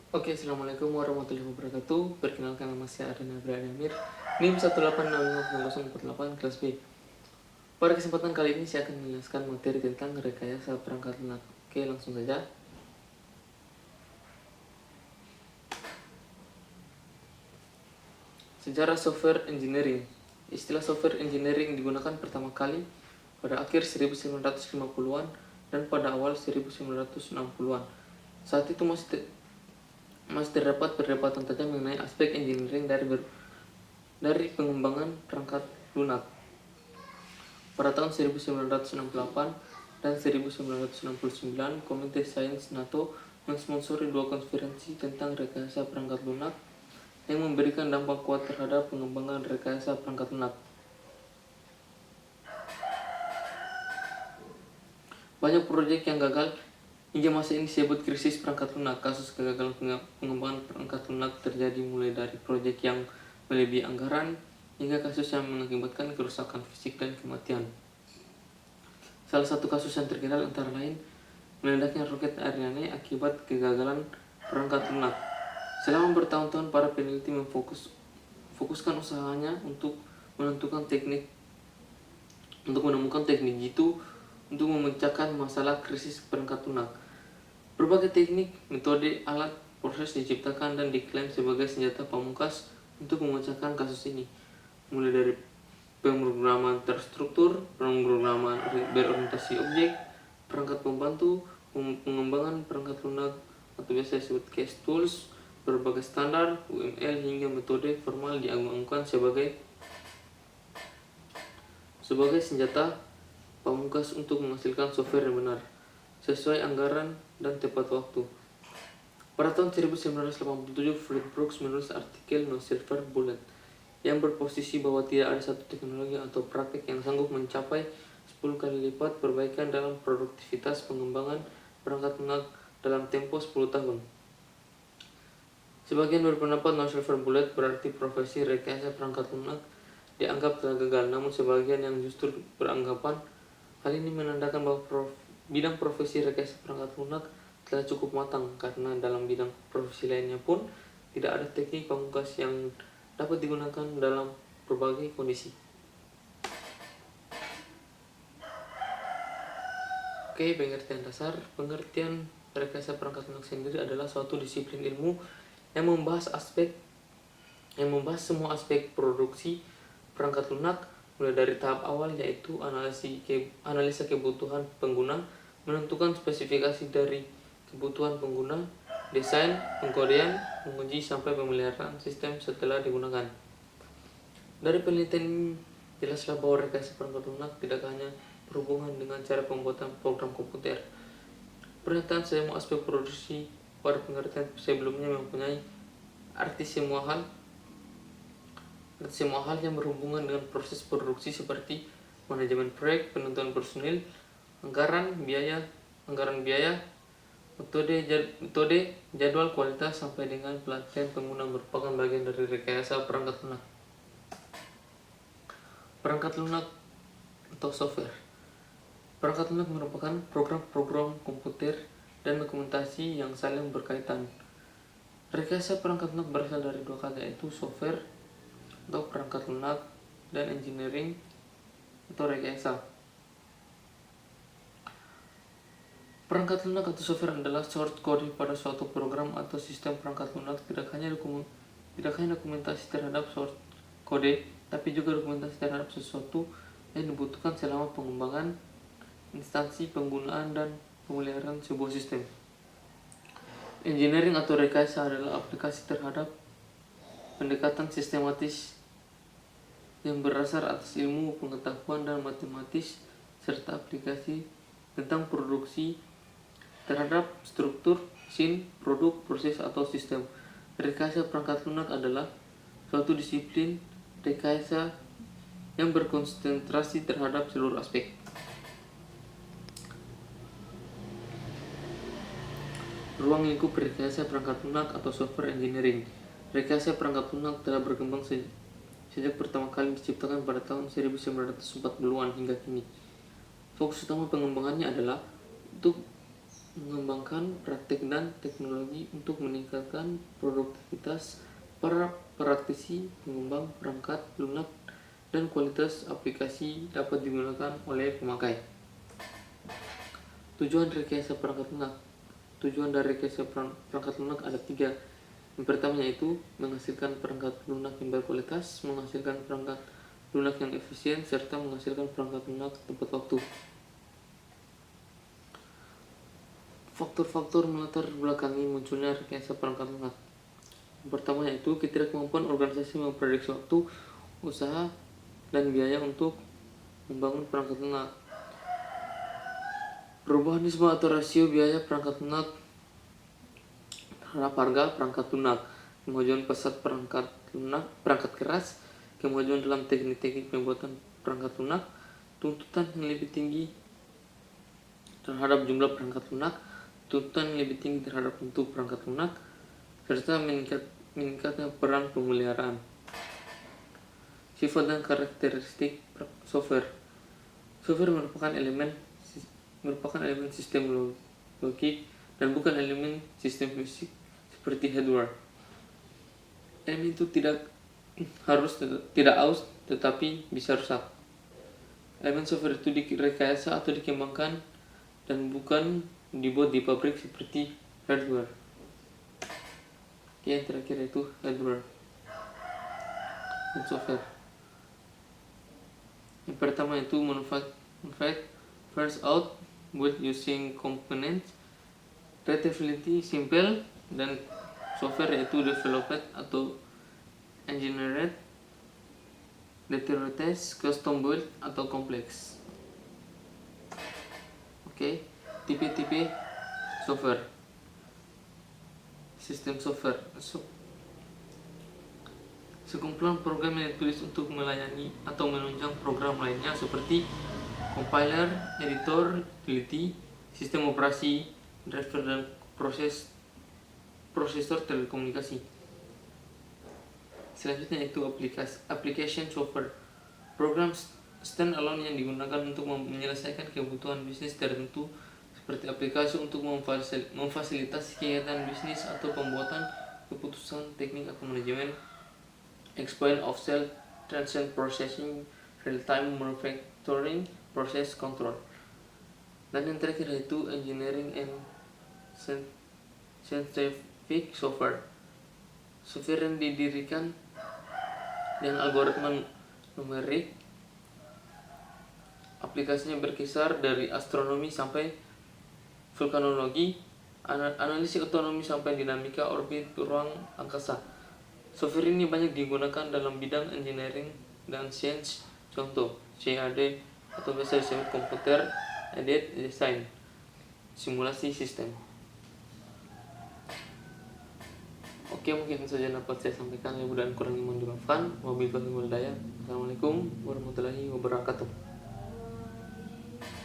Oke, Assalamualaikum warahmatullahi wabarakatuh. Perkenalkan, nama saya Arina Amir, NIM 1860048 kelas B. Pada kesempatan kali ini saya akan menjelaskan materi tentang rekayasa perangkat lunak. Oke, langsung saja. Sejarah software engineering. Istilah software engineering digunakan pertama kali pada akhir 1950-an dan pada awal 1960-an. Saat itu masih terdapat perdebatan tajam mengenai aspek engineering dari pengembangan perangkat lunak. Pada tahun 1968 dan 1969, Komite Sains NATO mensponsori dua konferensi tentang rekayasa perangkat lunak yang memberikan dampak kuat terhadap pengembangan rekayasa perangkat lunak. Banyak proyek yang gagal hingga masa ini disebut krisis perangkat lunak. Kasus kegagalan pengembangan perangkat lunak terjadi mulai dari proyek yang melebihi anggaran hingga kasus yang mengakibatkan kerusakan fisik dan kematian. Salah satu kasus yang terkenal antara lain meledaknya roket Ariane akibat kegagalan perangkat lunak. Selama bertahun-tahun para peneliti fokuskan usahanya untuk menemukan teknik jitu untuk memecahkan masalah krisis perangkat lunak. Berbagai teknik, metode, alat, proses diciptakan dan diklaim sebagai senjata pamungkas untuk memecahkan kasus ini, mulai dari pemrograman terstruktur, pemrograman berorientasi objek, perangkat pembantu, pengembangan perangkat lunak atau biasa disebut case tools, berbagai standar, UML hingga metode formal dianggap sebagai senjata pamungkas untuk menghasilkan software yang benar, sesuai anggaran dan tepat waktu. Pada tahun 1987, Fred Brooks menulis artikel No Silver Bullet yang berposisi bahwa tidak ada satu teknologi atau praktik yang sanggup mencapai 10 kali lipat perbaikan dalam produktivitas pengembangan perangkat lunak dalam tempo 10 tahun. Sebagian berpendapat No Silver Bullet berarti profesi rekayasa perangkat lunak dianggap telah gagal, namun sebagian yang justru beranggapan hal ini menandakan bahwa bidang profesi rekayasa perangkat lunak telah cukup matang, karena dalam bidang profesi lainnya pun tidak ada teknik pamungkas yang dapat digunakan dalam berbagai kondisi. Oke, pengertian dasar. Pengertian rekayasa perangkat lunak sendiri adalah suatu disiplin ilmu yang membahas semua aspek produksi perangkat lunak, mulai dari tahap awal yaitu analisa kebutuhan pengguna, menentukan spesifikasi dari kebutuhan pengguna, desain, pengkodean, menguji sampai pemeliharaan sistem setelah digunakan. Dari penelitian ini jelaslah bahwa rekayasa perangkat lunak tidak hanya berhubungan dengan cara pembuatan program komputer. Pernyataan semua aspek produksi pada pengertian sebelumnya mempunyai arti semua hal yang berhubungan dengan proses produksi seperti manajemen proyek, penentuan personil, anggaran biaya, metode, jadwal, kualitas, sampai dengan pelatihan pengguna merupakan bagian dari rekayasa perangkat lunak. Perangkat lunak atau software. Perangkat lunak merupakan program-program komputer dan dokumentasi yang saling berkaitan. Rekayasa perangkat lunak berasal dari dua kata, yaitu software atau perangkat lunak dan engineering atau rekayasa. Perangkat lunak atau software adalah source code pada suatu program atau sistem perangkat lunak. Tidak hanya dokumentasi terhadap source kode, tapi juga dokumentasi terhadap sesuatu yang dibutuhkan selama pengembangan, instansi, penggunaan, dan pemeliharaan sebuah sistem. Engineering atau rekayasa adalah aplikasi terhadap pendekatan sistematis yang berdasar atas ilmu pengetahuan dan matematis serta aplikasi tentang produksi terhadap struktur, mesin, produk, proses, atau sistem. Rekayasa perangkat lunak adalah suatu disiplin rekayasa yang berkonsentrasi terhadap seluruh aspek. Ruang lingkup rekayasa perangkat lunak atau software engineering. Rekayasa perangkat lunak telah berkembang sejak pertama kali diciptakan pada tahun 1940-an hingga kini. Fokus utama pengembangannya adalah untuk mengembangkan praktik dan teknologi untuk meningkatkan produktivitas para praktisi pengembang perangkat lunak dan kualitas aplikasi dapat digunakan oleh pemakai. Tujuan rekayasa perangkat lunak. Tujuan dari rekayasa perangkat lunak ada 3. Yang pertama yaitu menghasilkan perangkat lunak yang berkualitas, menghasilkan perangkat lunak yang efisien, serta menghasilkan perangkat lunak tepat waktu. Faktor-faktor melatar belakangi munculnya rekayasa perangkat lunak. Yang pertama yaitu ketidakmampuan organisasi memprediksi waktu, usaha, dan biaya untuk membangun perangkat lunak. Perubahan nisba atau rasio biaya perangkat lunak terhadap harga perangkat lunak, kemajuan pasar perangkat keras, kemajuan dalam teknik-teknik pembuatan perangkat lunak, tuntutan yang lebih tinggi terhadap jumlah perangkat lunak, tuntutan yang lebih tinggi terhadap bentuk perangkat lunak, serta meningkatnya peran pemeliharaan. Sifat dan karakteristik software. Software merupakan elemen sistem logik dan bukan elemen sistem fisik seperti hardware. Elemen itu tidak aus tetapi bisa rusak. Elemen software itu direkayasa atau dikembangkan dan bukan dibuat di pabrik seperti hardware. Yang terakhir itu hardware dan software. Yang pertama itu manufacture first out build using components, relatively simple, dan software yaitu developed atau engineered, deteriorated, custom built atau kompleks. Oke, tipe-tipe software. Sistem software. Sekumpulan program yang ditulis untuk melayani atau menunjang program lainnya seperti compiler, editor, utility, sistem operasi, driver, dan prosesor telekomunikasi. Selanjutnya itu application software. Program standalone yang digunakan untuk menyelesaikan kebutuhan bisnis tertentu seperti aplikasi untuk memfasilitasi kegiatan bisnis atau pembuatan keputusan teknik atau manajemen, explain of cell transient processing, real-time manufacturing, process control. Dan yang terakhir yaitu engineering and scientific software. Software yang didirikan dengan algoritma numerik. Aplikasinya berkisar dari astronomi sampai vulkanologi, analisis otonomi sampai dinamika orbit ruang angkasa. Software ini banyak digunakan dalam bidang engineering dan sains, contoh CAD atau biasa disebut komputer aided design, simulasi sistem. Oke, mungkin saja dapat saya sampaikan. Mudah-mudahan kurang mohon dimaafkan. Wabillahi taufiq wal hidayah. Assalamualaikum warahmatullahi wabarakatuh.